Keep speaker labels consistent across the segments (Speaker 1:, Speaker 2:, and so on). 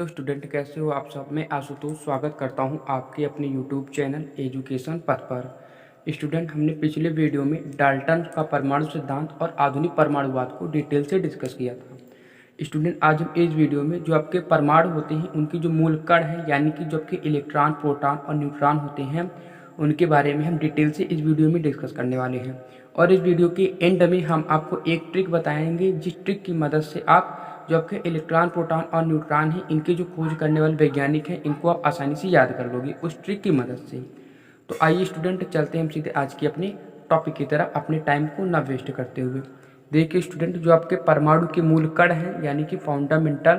Speaker 1: तो स्टूडेंट कैसे हो आप सब। मैं आशुतोष स्वागत करता हूं आपके अपने यूट्यूब चैनल एजुकेशन पथ पर। स्टूडेंट, हमने पिछले वीडियो में डाल्टन का परमाणु सिद्धांत और आधुनिक परमाणुवाद को डिटेल से डिस्कस किया था। स्टूडेंट, आज हम इस वीडियो में जो आपके परमाणु होते हैं उनकी जो मूल कण है, यानी कि जो आपके इलेक्ट्रॉन, प्रोटॉन और न्यूट्रॉन होते हैं, उनके बारे में हम डिटेल से इस वीडियो में डिस्कस करने वाले हैं। और इस वीडियो के एंड में हम आपको एक ट्रिक बताएंगे, जिस ट्रिक की मदद से आप जो आपके इलेक्ट्रॉन, प्रोटॉन और न्यूट्रॉन हैं, इनके जो खोज करने वाले वैज्ञानिक हैं, इनको आप आसानी से याद कर लोगे उस ट्रिक की मदद से। तो आइए स्टूडेंट, चलते हैं हम सीधे आज के अपने टॉपिक की तरफ, अपने टाइम को ना वेस्ट करते हुए। देखिए स्टूडेंट, जो आपके परमाणु के मूल कण हैं, यानी कि fundamental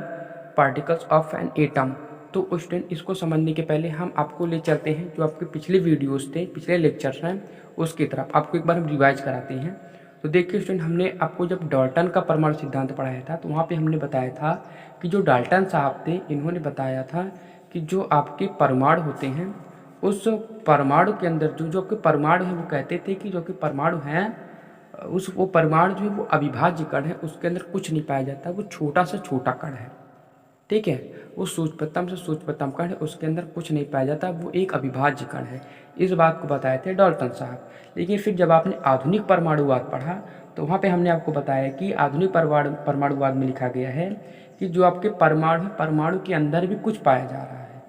Speaker 1: particles of an atom, तो स्टूडेंट इसको समझने के पहले हम आपको ले चलते हैं जो आपके पिछले वीडियोस थे, पिछले लेक्चर्स हैं, उसकी तरफ आपको एक बार हम रिवाइज कराते हैं। तो देखिए स्टूडेंट, हमने आपको जब डाल्टन का परमाणु सिद्धांत पढ़ाया था तो वहाँ पे हमने बताया था कि जो डाल्टन साहब थे, इन्होंने बताया था कि जो आपके परमाणु होते हैं, उस परमाणु के अंदर जो जो आपके परमाणु हैं, वो कहते थे कि जो कि परमाणु हैं, वो परमाणु जो है वो अविभाज्य कण है, उसके अंदर कुछ नहीं पाया जाता, वो छोटा से छोटा कण है। ठीक है, वो सूक्ष्मतम से सूक्ष्मतम कण है, उसके अंदर कुछ नहीं पाया जाता, वो एक अविभाज्य कण है। इस बात को बताए थे डाल्टन साहब। लेकिन फिर जब आपने आधुनिक परमाणुवाद पढ़ा तो वहाँ पे हमने आपको बताया कि आधुनिक परमाणुवाद में लिखा गया है कि जो आपके परमाणु है, परमाणु के अंदर भी कुछ पाया जा रहा है।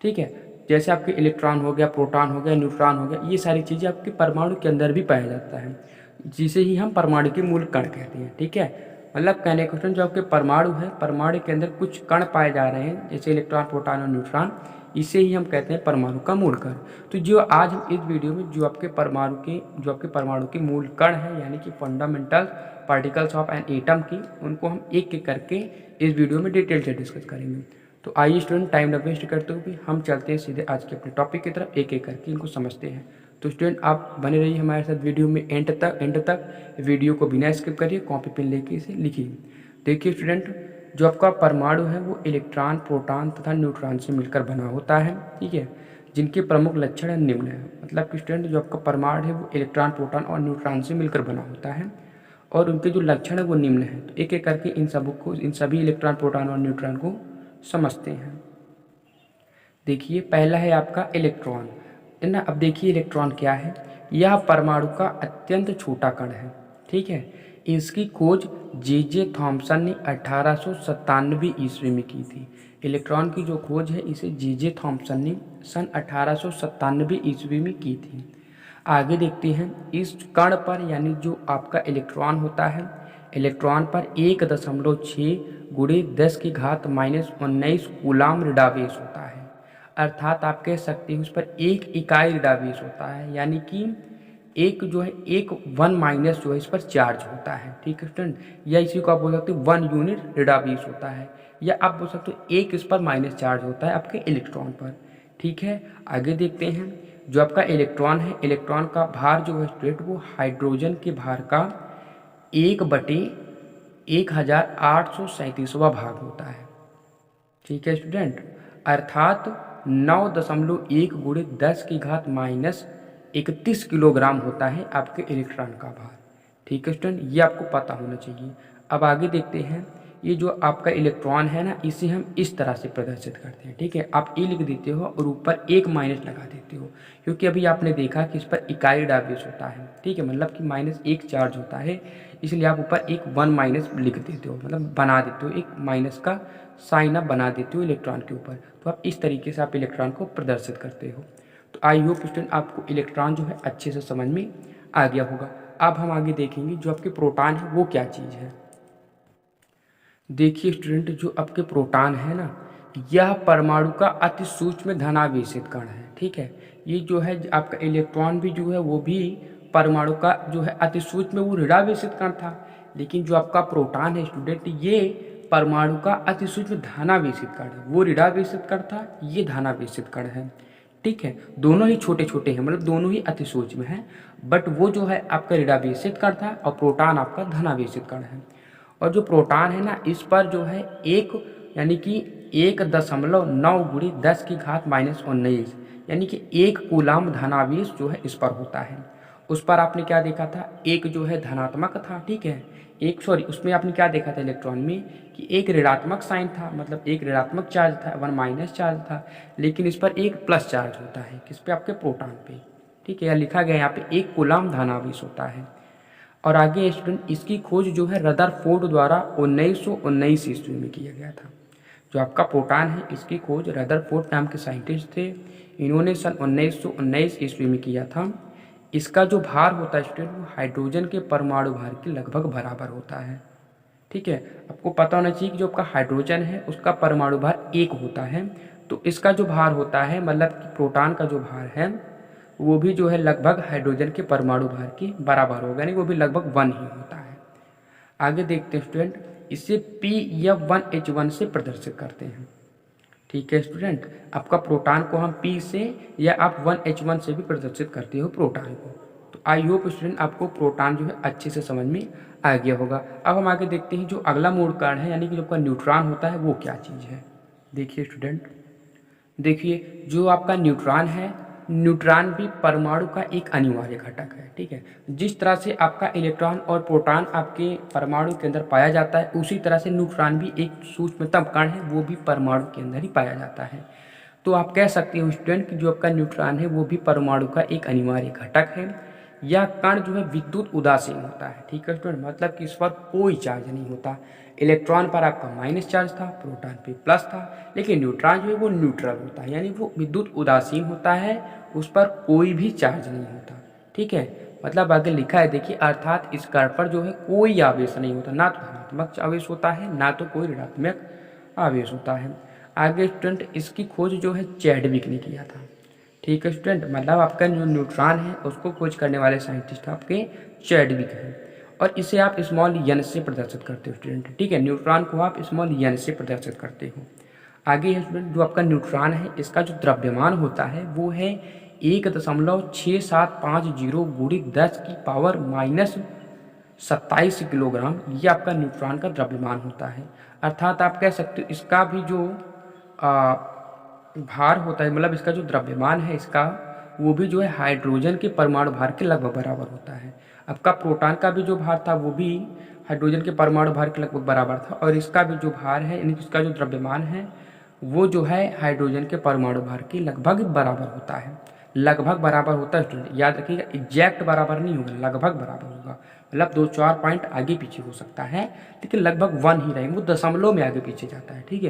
Speaker 1: ठीक है, जैसे आपके इलेक्ट्रॉन हो गया, प्रोटॉन हो गया, न्यूट्रॉन हो गया, ये सारी चीज़ें आपके परमाणु के अंदर भी पाया जाता है, जिसे ही हम परमाणु के मूल कण कहते हैं। ठीक है, मतलब कहने का क्वेश्चन, जो आपके परमाणु है, परमाणु के अंदर कुछ कण पाए जा रहे हैं, जैसे इलेक्ट्रॉन, प्रोटॉन और न्यूट्रॉन, इसे ही हम कहते हैं परमाणु का मूल कण। तो जो आज हम इस वीडियो में जो आपके परमाणु के मूल कण हैं, यानी कि fundamental particles of an atom की, उनको हम एक एक करके इस वीडियो में डिटेल से डिस्कस करेंगे। तो आइए स्टूडेंट, टाइम न वेस्ट करते हुए हम चलते हैं सीधे आज के अपने टॉपिक की तरफ, एक एक करके इनको समझते हैं। तो स्टूडेंट, आप बने रहिए हमारे साथ वीडियो में एंड तक वीडियो को बिना स्किप करिए, कॉपी पेन लेके इसे लिखिए। देखिए स्टूडेंट, जो आपका परमाणु है वो इलेक्ट्रॉन, प्रोटॉन तथा न्यूट्रॉन से मिलकर बना होता है। ठीक है, जिनके प्रमुख लक्षण निम्न है। मतलब कि स्टूडेंट, जो आपका परमाणु है वो इलेक्ट्रॉन, प्रोटॉन और न्यूट्रॉन से मिलकर बना होता है और उनके जो लक्षण है वो निम्न है। तो एक एक करके इन सभी इलेक्ट्रॉन, प्रोटॉन और न्यूट्रॉन को समझते हैं। देखिए, पहला है आपका इलेक्ट्रॉन, है ना। अब देखिए इलेक्ट्रॉन क्या है। यह परमाणु का अत्यंत छोटा कण है। ठीक है, इसकी खोज जे थॉम्सन ने 1897 ईस्वी में की थी। इलेक्ट्रॉन की जो खोज है, इसे जे थॉम्सन ने सन 1897 ईस्वी में की थी। आगे देखते हैं, इस कण पर, यानी जो आपका इलेक्ट्रॉन होता है, इलेक्ट्रॉन पर 1.6 गुणे 10 की घात -19 कूलाम ऋणावेश होता है। अर्थात आप कह सकते हैं उस पर एक इकाई ऋणावेश होता है, यानी कि एक जो है, एक 1 माइनस जो है इस पर चार्ज होता है। ठीक है स्टूडेंट, या इसी को आप बोल सकते हो 1 यूनिट ऋणावेश होता है, या आप बोल सकते हो एक इस पर माइनस चार्ज होता है आपके इलेक्ट्रॉन पर। ठीक है, आगे देखते हैं, जो आपका इलेक्ट्रॉन है, इलेक्ट्रॉन का भार जो है स्टूडेंट, वो हाइड्रोजन के भार का 1/1837वां भाग होता है। ठीक है स्टूडेंट, अर्थात 9.1 गुणे 10 की घात -31 किलोग्राम होता है आपके इलेक्ट्रॉन का भार। ठीक है स्टूडेंट, ये आपको पता होना चाहिए। अब आगे देखते हैं, ये जो आपका इलेक्ट्रॉन है ना, इसे हम इस तरह से प्रदर्शित करते हैं। ठीक है, आप ए लिख देते हो और ऊपर एक माइनस लगा देते हो, क्योंकि अभी आपने देखा कि इस पर इकाई ऋणावेश होता है। ठीक है, मतलब कि -1 चार्ज होता है, इसलिए आप ऊपर एक 1 माइनस लिख देते हो, मतलब बना देते हो, एक माइनस का साइन आप बना देते हो इलेक्ट्रॉन के ऊपर। तो आप इस तरीके से आप इलेक्ट्रॉन को प्रदर्शित करते हो। तो आई होप स्टूडेंट, आपको इलेक्ट्रॉन जो है अच्छे से समझ में आ गया होगा। अब हम आगे देखेंगे जो आपके प्रोटॉन है वो क्या चीज़ है। देखिए स्टूडेंट, जो आपके प्रोटॉन है ना, यह परमाणु का अति सूक्ष्म धनावेशित कण है। ठीक है, ये जो है आपका इलेक्ट्रॉन भी जो है वो भी परमाणु का जो है अति सूक्ष्म, वो ऋणावेशित कण था। लेकिन जो आपका प्रोटॉन है स्टूडेंट, ये परमाणु का अति सूक्ष्म धनावेशित कण है। वो ऋणावेशित कण था, ये धनावेशित कण है। ठीक है, दोनों ही छोटे छोटे हैं, मतलब दोनों ही अति सूक्ष्म हैं, बट वो जो है आपका ऋणावेशित कण था और प्रोटॉन आपका धनावेशित कण है। और जो प्रोटॉन है ना, इस पर जो है एक, यानी कि 1.9 गुणे 10 की घात -19, यानी कि 1 कूलाम धनावेश जो है इस पर होता है। उस पर आपने क्या देखा था, एक जो है धनात्मक था। ठीक है, उसमें आपने क्या देखा था इलेक्ट्रॉन में कि एक ऋणात्मक साइन था, मतलब एक ऋणात्मक चार्ज था, वन माइनस चार्ज था, लेकिन इस पर एक प्लस चार्ज होता है, किस पे, आपके प्रोटॉन पे। ठीक है, या लिखा गया यहाँ पे एक कूलम्ब धनावेश होता है। और आगे स्टूडेंट इसकी खोज जो है रदरफोर्ड द्वारा 1919 ईस्वी में किया गया था। जो आपका प्रोटॉन है इसकी खोज रदरफोर्ड नाम के साइंटिस्ट थे, इन्होंने सन 1919 ईस्वी में किया था। इसका जो भार होता है स्टूडेंट वो हाइड्रोजन के परमाणु भार के लगभग बराबर होता है। ठीक है, आपको पता होना चाहिए कि जो आपका हाइड्रोजन है उसका परमाणु भार 1 होता है, तो इसका जो भार होता है, मतलब कि प्रोटॉन का जो भार है वो भी जो है लगभग हाइड्रोजन के परमाणु भार के बराबर होगा, यानी वो भी लगभग 1 ही होता है। आगे देखते हैं स्टूडेंट, इसे P या 1H1 से प्रदर्शित करते हैं। ठीक है स्टूडेंट, आपका प्रोटॉन को हम P से या आप 1H1 से भी प्रदर्शित करते हो प्रोटॉन को। तो आई होप स्टूडेंट आपको प्रोटॉन जो है अच्छे से समझ में आ गया होगा। अब हम आगे देखते हैं जो अगला मूल कारण है, यानी कि जो आपका न्यूट्रॉन होता है वो क्या चीज़ है। देखिए स्टूडेंट, देखिए जो आपका न्यूट्रॉन है, न्यूट्रॉन भी परमाणु का एक अनिवार्य घटक है। ठीक है, जिस तरह से आपका इलेक्ट्रॉन और प्रोटॉन आपके परमाणु के अंदर पाया जाता है, उसी तरह से न्यूट्रॉन भी एक सूक्ष्मतम कण है, वो भी परमाणु के अंदर ही पाया जाता है। तो आप कह सकते हो स्टूडेंट कि जो आपका न्यूट्रॉन है वो भी परमाणु का एक अनिवार्य घटक है। यह कण जो है विद्युत उदासीन होता है। ठीक है स्टूडेंट, मतलब कि इस पर कोई चार्ज नहीं होता। इलेक्ट्रॉन पर आपका माइनस चार्ज था, प्रोटॉन पे प्लस था, लेकिन न्यूट्रॉन जो है वो न्यूट्रल होता है, यानी वो विद्युत उदासीन होता है, उस पर कोई भी चार्ज नहीं होता। ठीक है, मतलब आगे लिखा है देखिए, अर्थात इस कण पर जो है कोई आवेश नहीं होता, ना तो धनात्मक आवेश होता है ना तो कोई ऋणात्मक आवेश होता है। आगे स्टूडेंट इसकी खोज जो है चैडविक ने किया था। ठीक है स्टूडेंट, मतलब आपका जो न्यूट्रॉन है उसको खोज करने वाले साइंटिस्ट आपके चैडविक हैं, और इसे आप स्मॉल एन से प्रदर्शित करते हो स्टूडेंट। ठीक है, न्यूट्रॉन को आप स्मॉल एन से प्रदर्शित करते हो। आगे है स्टूडेंट, जो आपका न्यूट्रॉन है इसका जो द्रव्यमान होता है वो है 1.6750 गुणित 10 की पावर माइनस 27 किलोग्राम। ये आपका न्यूट्रॉन का द्रव्यमान होता है। अर्थात आप कह सकते हो इसका भी जो भार होता है, मतलब इसका जो द्रव्यमान है इसका, वो भी जो है हाइड्रोजन के परमाणु भार के लगभग बराबर होता है। आपका प्रोटॉन का भी जो भार था वो भी हाइड्रोजन के परमाणु भार के लगभग बराबर था, और इसका भी जो भार है, यानी इसका जो द्रव्यमान है वो जो है हाइड्रोजन के परमाणु भार के लगभग बराबर होता है। लगभग बराबर होता है स्टूडेंट, याद रखिएगा, एग्जैक्ट बराबर नहीं होगा, लगभग बराबर होगा। मतलब 2-4 पॉइंट आगे पीछे हो सकता है, लेकिन लगभग 1 ही रहेगा, वो दशमलव में आगे पीछे जाता है। ठीक है,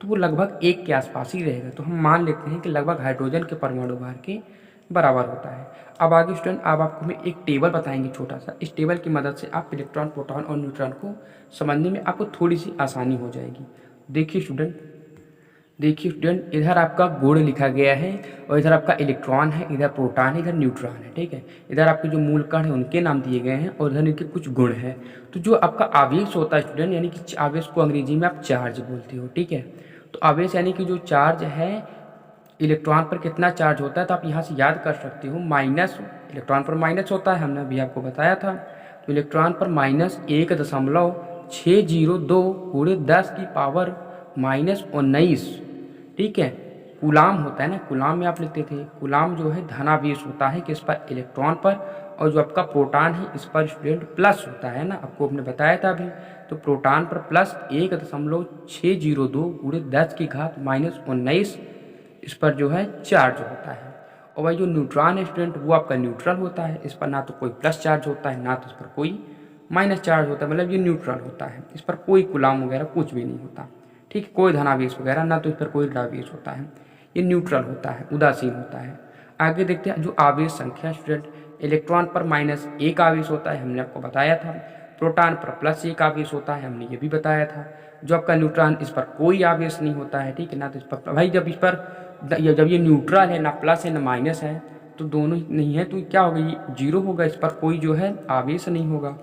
Speaker 1: तो वो लगभग 1 के आसपास ही रहेगा, तो हम मान लेते हैं कि लगभग हाइड्रोजन के परमाणु भार के बराबर होता है। अब आगे स्टूडेंट, अब आपको मैं एक टेबल बताएंगे छोटा सा, इस टेबल की मदद से आप इलेक्ट्रॉन, प्रोटॉन और न्यूट्रॉन को समझने में आपको थोड़ी सी आसानी हो जाएगी। देखिए स्टूडेंट, इधर आपका गुण लिखा गया है, और इधर आपका इलेक्ट्रॉन है, इधर प्रोटॉन है, इधर न्यूट्रॉन है। ठीक है, इधर आपके जो मूल कण है उनके नाम दिए गए हैं, और इधर इनके कुछ गुण हैं। तो जो आपका आवेश होता है स्टूडेंट, यानी कि आवेश को अंग्रेजी में आप चार्ज बोलते हो। ठीक है, तो आवेश यानी कि जो चार्ज है, इलेक्ट्रॉन पर कितना चार्ज होता है, तो आप यहाँ से याद कर सकते हो, माइनस, इलेक्ट्रॉन पर माइनस होता है, हमने अभी आपको बताया था। तो इलेक्ट्रॉन पर -1.602 गुणित 10 की पावर -19, ठीक है, कूलाम होता है ना, कूलाम में आप लिखते थे। कूलाम जो है धनावेश होता है किस पर, इलेक्ट्रॉन पर, और जो आपका प्रोटॉन है इस पर स्टूडेंट प्लस होता है ना, आपको हमने बताया था अभी। तो प्रोटॉन पर प्लस 1.602 गुणित 10 की घात -19 इस पर जो है चार्ज होता है। और वही जो न्यूट्रॉन है स्टूडेंट वो आपका न्यूट्रल होता है, इस पर ना तो कोई प्लस चार्ज होता है ना तो इस पर कोई माइनस चार्ज होता है, मतलब ये न्यूट्रल होता है, इस पर कोई कूलाम वगैरह कुछ भी नहीं होता। ठीक है, कोई धनावेश वगैरह ना तो इस पर कोई ऋणावेश होता है, ये न्यूट्रल होता है, उदासीन होता है। आगे देखते हैं जो आवेश संख्या स्टूडेंट, इलेक्ट्रॉन पर -1 आवेश होता है, हमने आपको बताया था। प्रोटॉन पर +1 आवेश होता है, हमने ये भी बताया था। जो आपका न्यूट्रॉन, इस पर कोई आवेश नहीं होता है। ठीक है ना, तो इस पर भाई जब ये न्यूट्रल है, ना प्लस है ना माइनस है, तो दोनों नहीं है, तो क्या होगा, ये 0 होगा, इस पर कोई जो है आवेश नहीं होगा।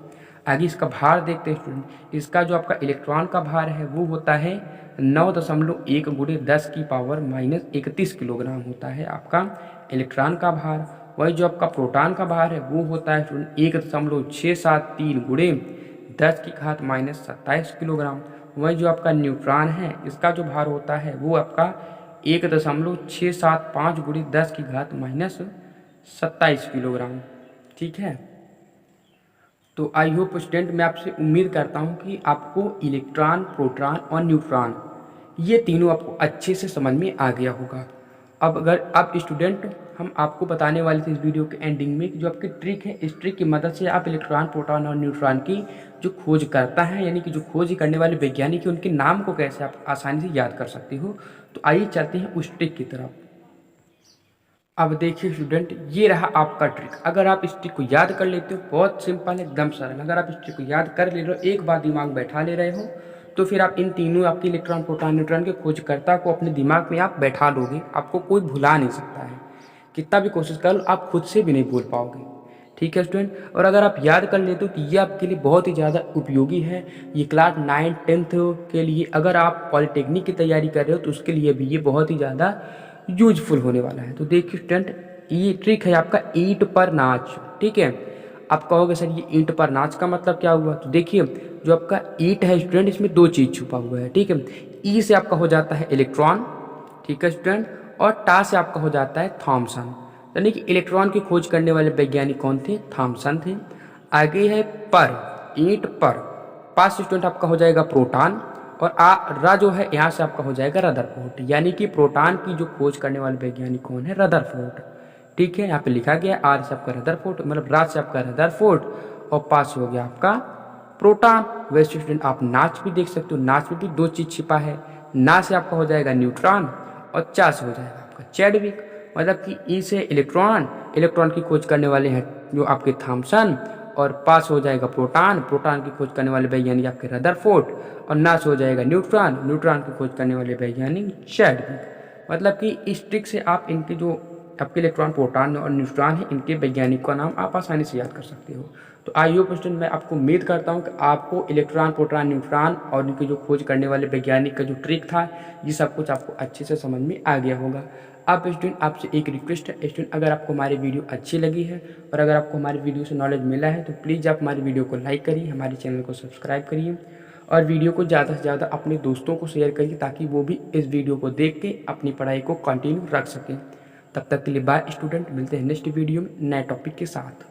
Speaker 1: आगे इसका भार देखते हैं स्टूडेंट, इसका जो आपका इलेक्ट्रॉन का भार है वो होता है 9.1 गुणित 10 की पावर -31 किलोग्राम होता है आपका इलेक्ट्रॉन का भार। वही जो आपका प्रोटॉन का भार है वो होता है स्टूडेंट 1.673 गुणे 10 की घात -27 किलोग्राम। वही जो आपका न्यूट्रॉन है इसका जो भार होता है वो आपका 1.675 गुणित 10 की घात -27 किलोग्राम। ठीक है, तो आई होप स्टूडेंट, मैं आपसे उम्मीद करता हूँ कि आपको इलेक्ट्रॉन, प्रोटॉन और न्यूट्रॉन ये तीनों आपको अच्छे से समझ में आ गया होगा। अब अगर आप स्टूडेंट, हम आपको बताने वाले थे इस वीडियो के एंडिंग में कि जो आपकी ट्रिक है, इस ट्रिक की मदद से आप इलेक्ट्रॉन, प्रोटॉन और न्यूट्रॉन की जो खोज करता है, यानी कि जो खोज करने वाले वैज्ञानिक है, उनके नाम को कैसे आप आसानी से याद कर सकते हो। तो आइए चलते हैं उस ट्रिक की तरफ। अब देखिए स्टूडेंट, ये रहा आपका ट्रिक। अगर आप इस ट्रिक को याद कर लेते हो, बहुत सिंपल है, एकदम सरल। अगर आप इस ट्रिक को याद कर ले रहे हो, एक बार दिमाग बैठा ले रहे हो, तो फिर आप इन तीनों आपके इलेक्ट्रॉन, प्रोटॉन, न्यूट्रॉन के खोजकर्ता को अपने दिमाग में आप बैठा लोगे। आपको कोई भुला नहीं सकता है, कितना भी कोशिश कर लो आप खुद से भी नहीं भूल पाओगे। ठीक है स्टूडेंट, और अगर आप याद कर लेते हो तो ये आपके लिए बहुत ही ज़्यादा उपयोगी है। ये क्लास 9, 10th के लिए, अगर आप पॉलिटेक्निक की तैयारी कर रहे हो तो उसके लिए भी ये बहुत ही ज़्यादा यूजफुल होने वाला है। तो देखिए स्टूडेंट, ये ट्रिक है आपका ईंट पर नाच। ठीक है, आप कहोगे सर ये ईंट पर नाच का मतलब क्या हुआ। तो देखिए, जो आपका ईंट है स्टूडेंट, इसमें दो चीज़ छुपा हुआ है। ठीक है, ई से आपका हो जाता है इलेक्ट्रॉन, ठीक है स्टूडेंट, और टा से आपका हो जाता है थॉमसन। यानी कि इलेक्ट्रॉन की खोज करने वाले वैज्ञानिक कौन थे, थॉमसन थे। आगे है पर, ईंट पर, पास स्टूडेंट आपका हो जाएगा प्रोटॉन, और रा जो है यहाँ से आपका हो जाएगा रदरफोर्ड। यानी कि प्रोटॉन की जो खोज करने वाले वैज्ञानिक कौन है, रदरफोर्ड। ठीक है, यहाँ पे लिखा गया आर से आपका रदरफोर्ड, मतलब रा से आपका रदरफोर्ड, और पास हो गया आपका प्रोटॉन। वैसे स्टूडेंट आप नाच भी देख सकते हो, नाच में भी दो चीज छिपा है। ना से आपका हो जाएगा न्यूट्रॉन, और चा से हो जाएगा आपका चैडविक। मतलब कि ई से इलेक्ट्रॉन, इलेक्ट्रॉन की खोज करने वाले हैं जो आपके थॉमसन, और पास हो जाएगा प्रोटॉन, प्रोटॉन की खोज करने वाले वैज्ञानिक आपके रदरफोर्ड, और ना से हो जाएगा न्यूट्रॉन, न्यूट्रॉन की खोज करने वाले वैज्ञानिक चैडविक। मतलब कि इस ट्रिक से आप इनके जो आपके इलेक्ट्रॉन, प्रोटॉन और न्यूट्रॉन है, इनके वैज्ञानिक का नाम आप आसानी से याद कर सकते हो। तो आई होप स्टूडेंट, मैं आपको उम्मीद करता हूँ कि आपको इलेक्ट्रॉन, प्रोटॉन, न्यूट्रॉन और इनके जो खोज करने वाले वैज्ञानिक का जो ट्रिक था, ये सब कुछ आपको अच्छे से समझ में आ गया होगा। अब स्टूडेंट आपसे एक रिक्वेस्ट है स्टूडेंट, अगर आपको हमारी वीडियो अच्छी लगी है और अगर आपको हमारी वीडियो से नॉलेज मिला है, तो प्लीज़ आप हमारी वीडियो को लाइक करिए, हमारे चैनल को सब्सक्राइब करिए, और वीडियो को ज़्यादा से ज़्यादा अपने दोस्तों को शेयर करिए, ताकि वो भी इस वीडियो को देख के अपनी पढ़ाई को कंटिन्यू रख सकें। तब तक के लिए बाय स्टूडेंट, मिलते हैं नेक्स्ट वीडियो में नए टॉपिक के साथ।